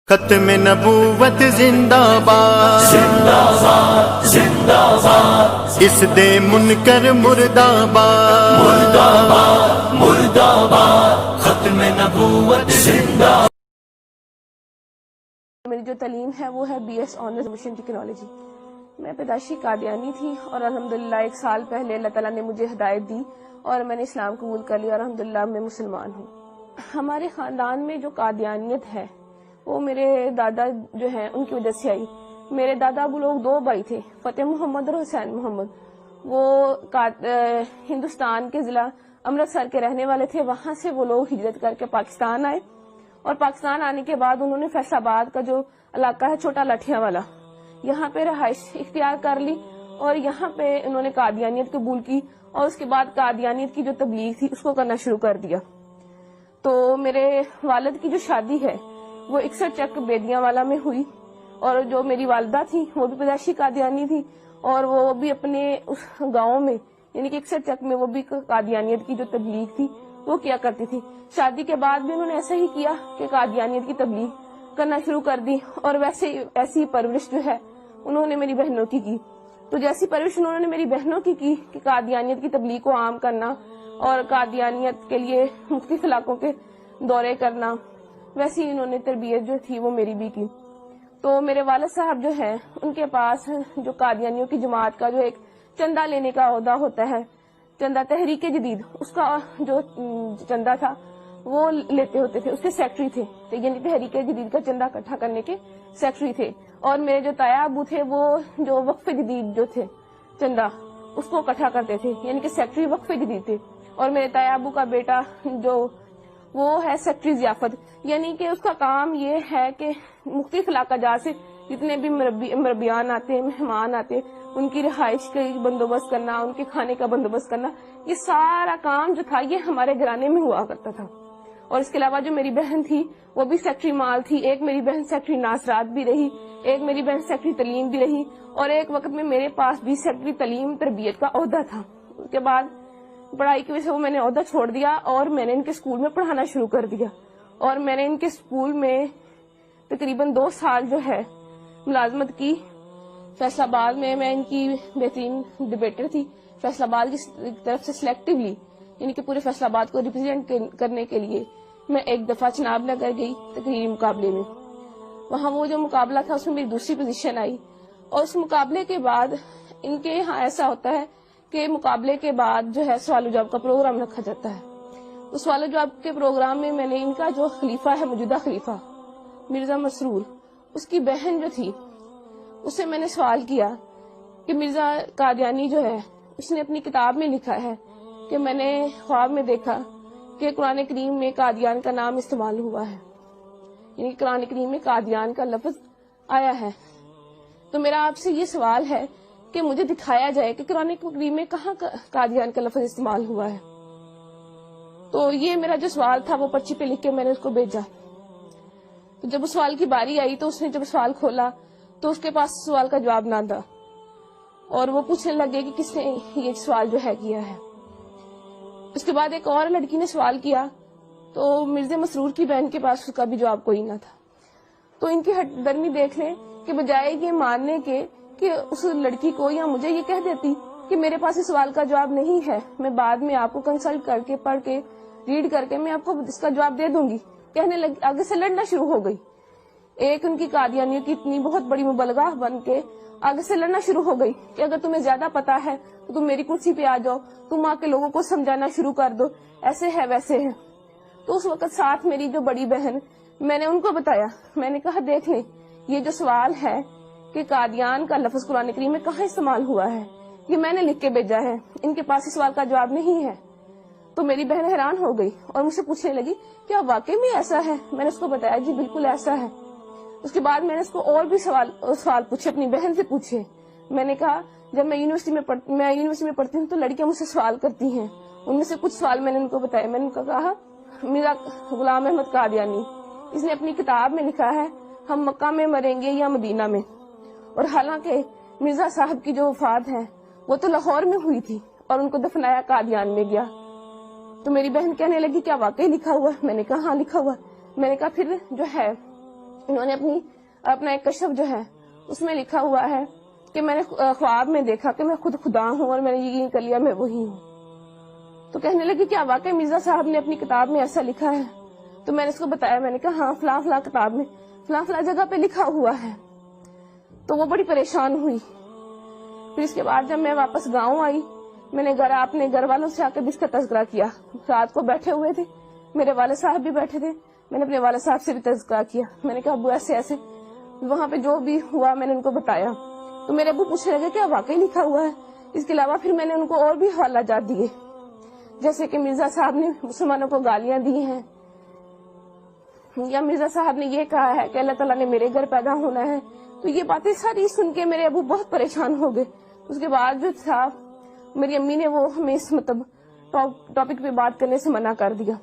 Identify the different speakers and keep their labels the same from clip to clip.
Speaker 1: ختم نبوت زندہ باد، زندہ باد، زندہ باد، اس دے منکر مردہ باد، مردہ باد، مردہ باد، ختم نبوت زندہ۔
Speaker 2: میری جو تعلیم ہے وہ ہے BS آنرز مشن ٹیکنالوجی۔ میں پیدائشی قادیانی تھی اور الحمدللہ 1 سال پہلے اللہ تعالیٰ نے مجھے ہدایت دی اور میں نے اسلام قبول کر لیا اور الحمدللہ میں مسلمان ہوں۔ ہمارے خاندان میں جو قادیانیت ہے وہ میرے دادا جو ہیں ان کی وجہ سے آئی۔ میرے دادا وہ لوگ 2 بھائی تھے، فتح محمد اور حسین محمد۔ وہ ہندوستان کے ضلع امرتسر کے رہنے والے تھے، وہاں سے وہ لوگ ہجرت کر کے پاکستان آئے اور پاکستان آنے کے بعد انہوں نے فیصل آباد کا جو علاقہ ہے چھوٹا لٹھیا والا، یہاں پہ رہائش اختیار کر لی اور یہاں پہ انہوں نے قادیانیت قبول کی اور اس کے بعد قادیانیت کی جو تبلیغ تھی اس کو کرنا شروع کر دیا۔ تو میرے والد کی جو شادی ہے وہ 61 چک بیدیاں والا میں ہوئی اور جو میری والدہ تھی وہ بھی پیدائشی قادیانی تھی اور وہ بھی اپنے اس گاؤں میں یعنی کہ 61 چک میں وہ بھی قادیانیت کی جو تبلیغ تھی وہ کیا کرتی تھی۔ شادی کے بعد بھی انہوں نے ایسا ہی کیا کہ قادیانیت کی تبلیغ کرنا شروع کر دی اور ایسی پرورش جو ہے انہوں نے میری بہنوں کی کی۔ تو جیسی پرورش انہوں نے میری بہنوں کی کہ قادیانیت کی تبلیغ کو عام کرنا اور قادیانیت کے لیے مختلف علاقوں کے دورے کرنا، ویسی انہوں نے تربیت جو تھی وہ میری بھی کی۔ تو میرے والد صاحب جو ہیں ان کے پاس جو قادیانیوں کی جماعت کا جو ایک چندہ لینے کا عہدہ ہوتا ہے، چندہ تحریک جدید، اس کا جو چندہ تھا وہ لیتے ہوتے تھے، اس کے سیکٹری تھے، یعنی تحریک جدید کا چندہ اکٹھا کرنے کے سیکٹری تھے۔ اور میرے جو تایا ابو تھے وہ جو وقف جدید جو تھے چندہ اس کو اکٹھا کرتے تھے، یعنی کہ سیکٹری وقف جدید تھے۔ اور میرے تایا ابو کا بیٹا جو وہ ہے سیکٹری ضیافت، یعنی کہ اس کا کام یہ ہے کہ مختلف علاقہ جات سے جتنے بھی مربیان آتے ہیں، مہمان آتے ہیں، ان کی رہائش کا بندوبست کرنا، ان کے کھانے کا بندوبست کرنا، یہ سارا کام جو تھا یہ ہمارے گھرانے میں ہوا کرتا تھا۔ اور اس کے علاوہ جو میری بہن تھی وہ بھی سیکٹری مال تھی، ایک میری بہن سیکٹری ناصرات بھی رہی، ایک میری بہن سیکٹری تعلیم بھی رہی اور ایک وقت میں میرے پاس بھی سیکٹری تعلیم تربیت کا عہدہ تھا۔ اس کے بعد پڑھائی کی وجہ سے وہ میں نے عہدہ چھوڑ دیا اور میں نے ان کے اسکول میں پڑھانا شروع کر دیا اور میں نے ان کے اسکول میں تقریباً 2 سال جو ہے ملازمت کی۔ فیصل آباد میں ان کی بہترین ڈبیٹر تھی، فیصل آباد کی طرف سے سلیکٹیولی یعنی کہ پورے فیصل آباد کو ریپرزینٹ کرنے کے لیے میں ایک دفعہ چناب نگر گئی تقریری مقابلے میں۔ وہاں وہ جو مقابلہ تھا اس میں میری دوسری پوزیشن آئی اور اس مقابلے کے بعد ان کے یہاں ایسا ہوتا ہے کہ مقابلے کے بعد جو ہے سوال و جواب کا پروگرام رکھا جاتا ہے۔ اس سوال و جواب کے پروگرام میں نے ان کا جو خلیفہ ہے، موجودہ خلیفہ مرزا مسرور، اس کی بہن جو تھی اس سے میں نے سوال کیا کہ مرزا قادیانی جو ہے اس نے اپنی کتاب میں لکھا ہے کہ میں نے خواب میں دیکھا کہ قرآن کریم میں قادیان کا نام استعمال ہوا ہے، یعنی قرآن کریم میں قادیان کا لفظ آیا ہے۔ تو میرا آپ سے یہ سوال ہے کہ مجھے دکھایا جائے کہ قرآن کریم میں کہاں قادیان کا لفظ استعمال ہوا ہے۔ تو یہ میرا جو سوال تھا وہ پرچی پہ لکھ کے میں نے اس کو بھیجا۔ تو جب اس سوال کی باری آئی تو اس نے جب سوال کھولا تو اس کے پاس سوال کا جواب نہ تھا اور وہ پوچھنے لگے کہ کس نے یہ سوال جو ہے کیا ہے۔ اس کے بعد ایک اور لڑکی نے سوال کیا تو مرزا مسرور کی بہن کے پاس اس کا بھی جواب کوئی نہ تھا۔ تو ان کی ہٹ درمی دیکھ لیں کہ بجائے یہ ماننے کے کہ اس لڑکی کو یا مجھے یہ کہہ دیتی کہ میرے پاس اس سوال کا جواب نہیں ہے، میں بعد میں آپ کو کنسلٹ کر کے پڑھ کے ریڈ کر کے میں آپ کو اس کا جواب دے دوں گی، کہنے لگی، آگے سے لڑنا شروع ہو گئی۔ ایک ان کی قادیانیوں کی اتنی بہت بڑی مبلغہ بن کے آگے سے لڑنا شروع ہو گئی کہ اگر تمہیں زیادہ پتا ہے تو تم میری کرسی پہ آ جاؤ، تم آ کے لوگوں کو سمجھانا شروع کر دو، ایسے ہے ویسے ہے۔ تو اس وقت ساتھ میری جو بڑی بہن، میں نے ان کو بتایا، میں نے کہا دیکھ لیں یہ جو سوال ہے کہ قادیان کا لفظ قرآن کریم میں کہاں استعمال ہوا ہے یہ میں نے لکھ کے بھیجا ہے، ان کے پاس اس سوال کا جواب نہیں ہے۔ تو میری بہن حیران ہو گئی اور مجھ سے پوچھنے لگی کیا واقعی میں ایسا ہے؟ میں نے اس کو بتایا جی بالکل ایسا ہے۔ اس کے بعد میں نے اس کو اور بھی سوال پوچھے، اپنی بہن سے پوچھے۔ میں نے کہا جب میں یونیورسٹی میں پڑھتی ہوں تو لڑکیاں مجھ سے سوال کرتی ہیں، ان میں سے کچھ سوال میں نے ان کو بتایا۔ میں نے ان کو کہا میرا غلام احمد قادیانی، اس نے اپنی کتاب میں لکھا ہے ہم مکہ میں مریں گے یا مدینہ میں، اور حالانکہ مرزا صاحب کی جو وفات ہے وہ تو لاہور میں ہوئی تھی اور ان کو دفنایا قادیان میں گیا۔ تو میری بہن کہنے لگی کیا واقعی لکھا ہوا ہے؟ میں نے کہا ہاں لکھا ہوا ہے۔ میں نے کہا پھر جو ہے انہوں نے اپنا ایک کشف جو ہے اس میں لکھا ہوا ہے کہ میں نے خواب میں دیکھا کہ میں خود خدا ہوں اور میں نے یقین کر لیا میں وہی ہوں. تو کہنے لگی کیا واقعی مرزا صاحب نے اپنی کتاب میں ایسا لکھا ہے؟ تو میں نے اس کو بتایا, میں نے کہا ہاں فلاں فلاں کتاب میں فلاں فلاں جگہ پہ لکھا ہوا ہے. تو وہ بڑی پریشان ہوئی. پھر اس کے بعد جب میں واپس گاؤں آئی, میں نے اپنے گھر والوں سے آ کے بھی اس کا تذکرہ کیا. رات کو بیٹھے ہوئے تھے, میرے والد صاحب بھی بیٹھے تھے, میں نے اپنے والد صاحب سے بھی تذکرہ کیا. میں نے کہا ابو ایسے ایسے وہاں پہ جو بھی ہوا میں نے ان کو بتایا. تو میرے ابو پوچھنے لگے کیا واقعی لکھا ہوا ہے؟ اس کے علاوہ پھر میں نے ان کو اور بھی حوالہ جات دیے, جیسے کہ مرزا صاحب نے مسلمانوں کو گالیاں دی ہیں, یا مرزا صاحب نے یہ کہا ہے کہ اللہ تعالیٰ نے میرے گھر پیدا ہونا ہے. تو یہ باتیں ساری سن کے میرے ابو بہت پریشان ہو گئے. اس کے بعد جو تھا میری امی نے وہ ہمیں اس ٹاپک پہ بات کرنے سے منع کر دیا.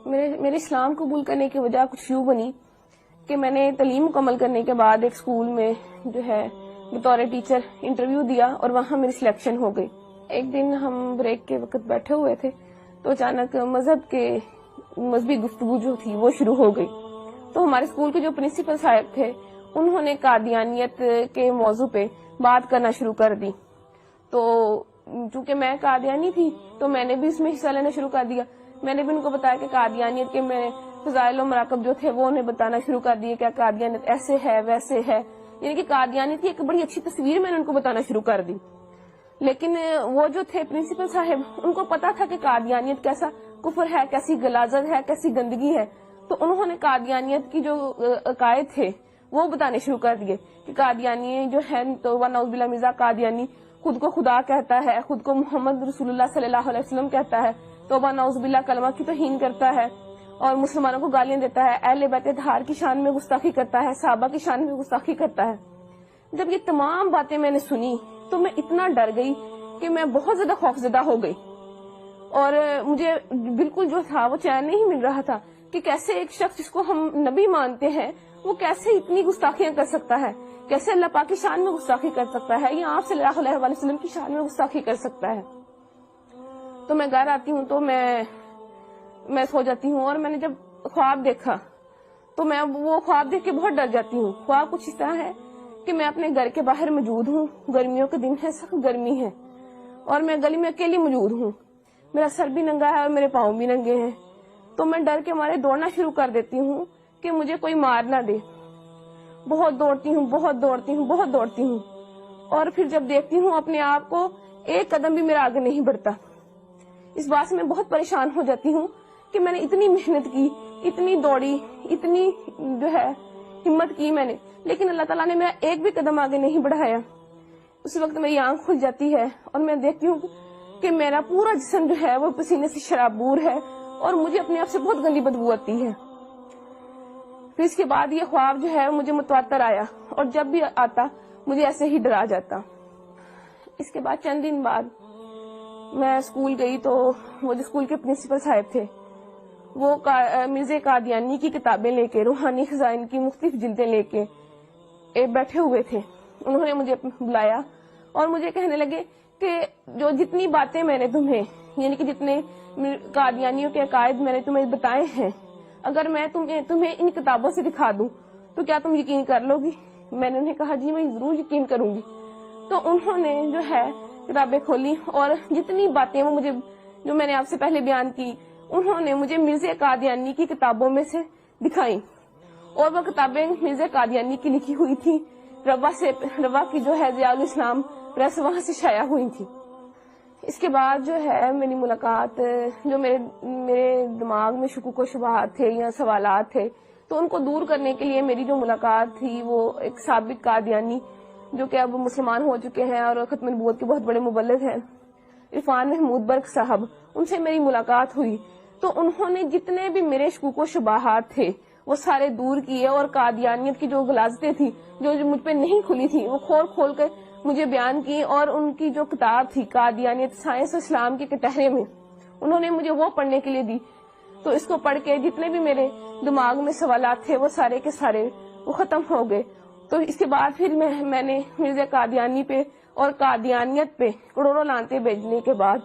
Speaker 2: میرے اسلام قبول کرنے کی وجہ کچھ یوں بنی کہ میں نے تعلیم مکمل کرنے کے بعد ایک اسکول میں جو ہے بطور ٹیچر انٹرویو دیا اور وہاں میری سلیکشن ہو گئی. ایک دن ہم بریک کے وقت بیٹھے ہوئے تھے تو اچانک مذہبی گفتگو جو تھی وہ شروع ہو گئی. تو ہمارے اسکول کے جو پرنسپل صاحب تھے انہوں نے قادیانیت کے موضوع پہ بات کرنا شروع کر دی. تو چونکہ میں قادیانی تھی تو میں نے بھی اس میں حصہ لینا شروع کر دیا. میں نے بھی ان کو بتایا کہ قادیانیت کے میں فضائل و مراقب جو تھے وہ انہیں بتانا شروع کر دیے, کیا قادیانیت ایسے ہے ویسے ہے, یعنی کہ قادیانیت کی ایک بڑی اچھی تصویر میں نے ان کو بتانا شروع کر دی. لیکن وہ جو تھے پرنسپل صاحب ان کو پتا تھا کہ قادیانیت کیسا کفر ہے, کیسی غلاظت ہے, کیسی گندگی ہے. تو انہوں نے قادیانیت کی جو عقائد تھے وہ بتانے شروع کر دیے کہ قادیانی جو ہے تو نعوذ باللہ مرزا قادیانی خود کو خدا کہتا ہے, خود کو محمد رسول اللہ صلی اللہ علیہ وسلم کہتا ہے, توبہ نعوذ باللہ کلمہ کی توہین کرتا ہے اور مسلمانوں کو گالیاں دیتا ہے, اہل بیت اطہار کی شان میں گستاخی کرتا ہے, صحابہ کی شان میں گستاخی کرتا ہے. جب یہ تمام باتیں میں نے سنی تو میں اتنا ڈر گئی کہ میں بہت زیادہ خوفزدہ ہو گئی اور مجھے بالکل جو تھا وہ چین نہیں مل رہا تھا کہ کیسے ایک شخص جس کو ہم نبی مانتے ہیں وہ کیسے اتنی گستاخیاں کر سکتا ہے, کیسے اللہ پاک کی شان میں گستاخی کر سکتا ہے یا آپ صلی اللہ علیہ وسلم کی شان میں گستاخی کر سکتا ہے. تو میں گھر آتی ہوں تو میں سو جاتی ہوں اور میں نے جب خواب دیکھا تو میں وہ خواب دیکھ کے بہت ڈر جاتی ہوں. خواب کچھ اس طرح ہے کہ میں اپنے گھر کے باہر موجود ہوں, گرمیوں کے دن ہے, سخت گرمی ہے اور میں گلی میں اکیلی موجود ہوں, میرا سر بھی ننگا ہے اور میرے پاؤں بھی ننگے ہیں. تو میں ڈر کے مارے دوڑنا شروع کر دیتی ہوں کہ مجھے کوئی مار نہ دے. بہت دوڑتی ہوں اور پھر جب دیکھتی ہوں اپنے آپ کو ایک قدم بھی میرا آگے نہیں بڑھتا. اس بات سے میں بہت پریشان ہو جاتی ہوں کہ میں نے اتنی محنت کی, اتنی دوڑی, اتنی جو ہے ہمت کی میں نے, لیکن اللہ تعالیٰ نے میرا ایک بھی قدم آگے نہیں بڑھایا. اس وقت میری آنکھ کھل جاتی ہے اور میں دیکھتی ہوں کہ میرا پورا جسم جو ہے وہ پسینے سے شرابور ہے اور مجھے اپنے آپ سے بہت گندی بدبو آتی ہے. پھر اس کے بعد یہ خواب جو ہے مجھے متواتر آیا اور جب بھی آتا مجھے ایسے ہی ڈرا جاتا. اس کے بعد چند دن بعد میں اسکول گئی تو وہ جو اسکول کے پرنسپل صاحب تھے وہ مرزا قادیانی کی کتابیں لے کے, روحانی خزائن کی مختلف جلدیں لے کے بیٹھے ہوئے تھے. انہوں نے مجھے بلایا اور مجھے کہنے لگے کہ جو جتنی باتیں میں نے تمہیں, یعنی کہ جتنے قادیانیوں کے عقائد میں نے تمہیں بتائے ہیں, اگر میں تمہیں ان کتابوں سے دکھا دوں تو کیا تم یقین کر لو گی؟ میں نے انہیں کہا جی میں ضرور یقین کروں گی. تو انہوں نے جو ہے کتابیں کھولی اور جتنی باتیں وہ مجھے جو میں نے آپ سے پہلے بیان کی انہوں نے مجھے مرزا قادیانی کی کتابوں میں سے دکھائی. اور وہ کتابیں مرزا قادیانی کی لکھی ہوئی تھی, روا کی جو ہے ضیاء الاسلام پریس وہاں سے شائع ہوئی تھی. اس کے بعد جو ہے میری ملاقات, جو میرے دماغ میں شکوک و شبہات تھے یا سوالات تھے تو ان کو دور کرنے کے لیے میری جو ملاقات تھی وہ ایک سابق قادیانی جو کہ اب مسلمان ہو چکے ہیں اور ختم نبوت کے بہت بڑے مبلغ ہیں, عرفان محمود برق صاحب, ان سے میری ملاقات ہوئی. تو انہوں نے جتنے بھی میرے شکوک و شبہات تھے وہ سارے دور کیے اور قادیانیت کی جو غلاظتیں تھی جو مجھ پہ نہیں کھلی تھی وہ کھول کر مجھے بیان کی. اور ان کی جو کتاب تھی قادیانیت سائنس و اسلام کے کٹہرے میں انہوں نے مجھے وہ پڑھنے کے لیے دی. تو اس کو پڑھ کے جتنے بھی میرے دماغ میں سوالات تھے وہ سارے کے سارے وہ ختم ہو گئے. تو اس کے بعد پھر میں نے مرزا قادیانی پہ اور قادیانیت پہ کروڑوں لعنتیں بھیجنے کے بعد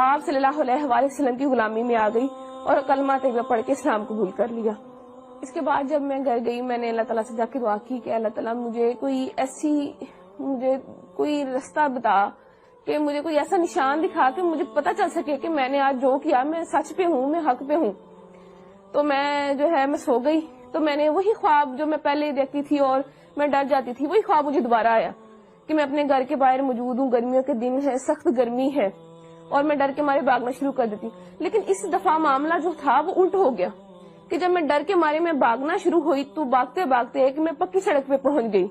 Speaker 2: آپ صلی اللہ علیہ وسلم کی غلامی میں آ گئی اور کلمہ طیبہ پڑھ کے اسلام قبول کر لیا. اس کے بعد جب میں گھر گئی میں نے اللہ تعالیٰ سے جا کے دعا کی کہ اللہ تعالیٰ مجھے کوئی رستہ بتا، کہ مجھے کوئی ایسا نشان دکھا کہ مجھے پتہ چل سکے کہ میں نے آج جو کیا میں سچ پہ ہوں، میں حق پہ ہوں۔ تو میں سو گئی، تو میں نے وہی خواب جو میں پہلے دیکھتی تھی اور میں ڈر جاتی تھی، وہی خواب مجھے دوبارہ آیا کہ میں اپنے گھر کے باہر موجود ہوں، گرمیوں کے دن ہے، سخت گرمی ہے، اور میں ڈر کے مارے بھاگنا شروع کر دیتی۔ لیکن اس دفعہ معاملہ جو تھا وہ الٹ ہو گیا کہ جب میں ڈر کے مارے میں بھاگنا شروع ہوئی تو بھاگتے بھاگتے ایک میں پکی سڑک پہ پہنچ گئی،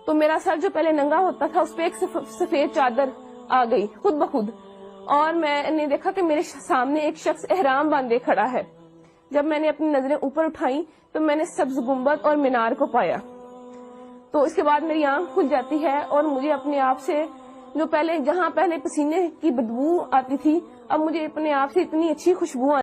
Speaker 2: تو میرا سر جو پہلے ننگا ہوتا تھا اس پہ ایک سفید چادر آ گئی خود بخود، اور میں نے دیکھا کہ میرے سامنے ایک شخص احرام باندھے کھڑا ہے۔ جب میں نے اپنی نظریں اوپر اٹھائیں تو میں نے سبز گنبد اور مینار کو پایا۔ تو اس کے بعد میری آنکھ کھل جاتی ہے اور مجھے اپنے آپ سے جہاں پہلے پسینے کی بدبو آتی تھی، اب مجھے اپنے آپ سے اتنی اچھی خوشبو